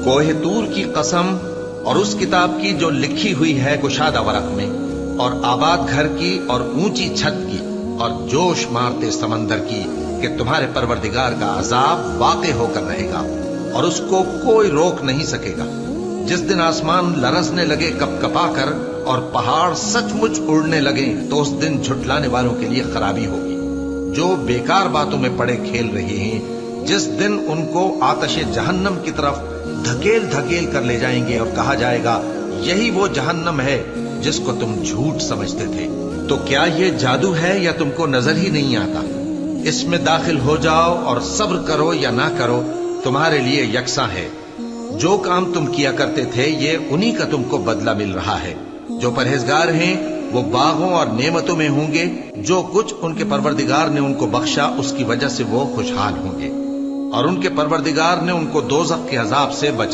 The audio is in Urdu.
کوہ طور کی قسم اور اس کتاب کی جو لکھی ہوئی ہے کشادہ ورق میں، اور آباد گھر کی اور اونچی چھت کی اور جوش مارتے سمندر کی، کہ تمہارے پروردگار کا عذاب واقع ہو کر رہے گا اور اس کو کوئی روک نہیں سکے گا۔ جس دن آسمان لرزنے لگے کپ کپا کر اور پہاڑ سچ مچ اڑنے لگے، تو اس دن جھٹلانے والوں کے لیے خرابی ہوگی جو بیکار باتوں میں پڑے کھیل رہے ہیں۔ جس دن ان کو آتش جہنم کی طرف دھکیل دھکیل کر لے جائیں گے اور کہا جائے گا یہی وہ جہنم ہے جس کو تم جھوٹ سمجھتے تھے۔ تو کیا یہ جادو ہے یا تم کو نظر ہی نہیں آتا؟ اس میں داخل ہو جاؤ اور صبر کرو یا نہ کرو، تمہارے لیے یکساں ہے۔ جو کام تم کیا کرتے تھے یہ انہی کا تم کو بدلہ مل رہا ہے۔ جو پرہیزگار ہیں وہ باغوں اور نعمتوں میں ہوں گے، جو کچھ ان کے پروردگار نے ان کو بخشا اس کی وجہ سے وہ خوشحال ہوں گے، اور ان کے پروردگار نے ان کو دوزخ کے عذاب سے بچا